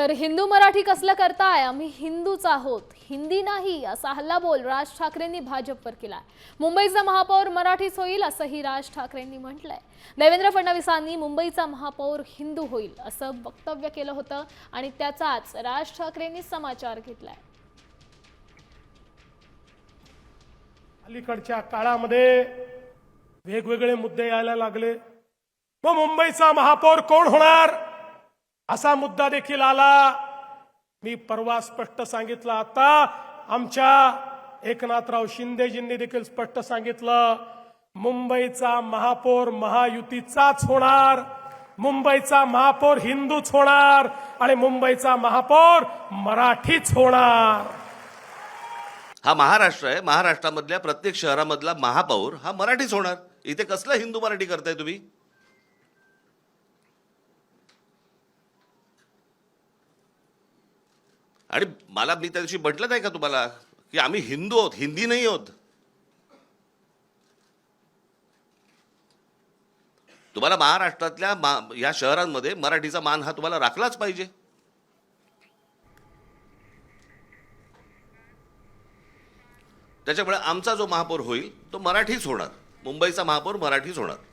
तर हिंदू मराठी कसलं करताय, आम्ही हिंदूच आहोत, हिंदी नाही असा हल्लाबोल राज ठाकरेंनी भाजपवर केलाय। मुंबईचा महापौर मराठीच होईल असंही राज ठाकरेंनी म्हटलंय। देवेंद्र फडणवीसांनी मुंबईचा महापौर हिंदू होईल असं वक्तव्य केलं होतं आणि त्याचाच राज ठाकरेंनी समाचार घेतलाय। अलीकडच्या काळामध्ये वेगवेगळे मुद्दे यायला लागले। मग मुंबईचा महापौर कोण होणार असा मुद्दा देखील आला। मी परवा स्पष्ट सांगितलं, आता आमच्या एकनाथराव शिंदेजींनी देखील स्पष्ट सांगितलं, मुंबईचा महापौर महायुतीचाच होणार, मुंबईचा महापौर हिंदूच होणार आणि मुंबईचा महापौर मराठीच होणार। हा महाराष्ट्र आहे, महाराष्ट्रामधल्या प्रत्येक शहरामधला महापौर हा मराठीच होणार। इथे कसलं हिंदू मराठी करताय तुम्ही? आणि मला मी त्या दिवशी म्हटलं नाही का तुम्हाला की आम्ही हिंदू आहोत, हिंदी नाही आहोत? तुम्हाला महाराष्ट्रातल्या या शहरांमध्ये मराठीचा मान हा तुम्हाला राखलाच पाहिजे। त्याच्यामुळे आमचा जो महापौर होईल तो मराठीच होणार, मुंबईचा महापौर मराठीच होणार।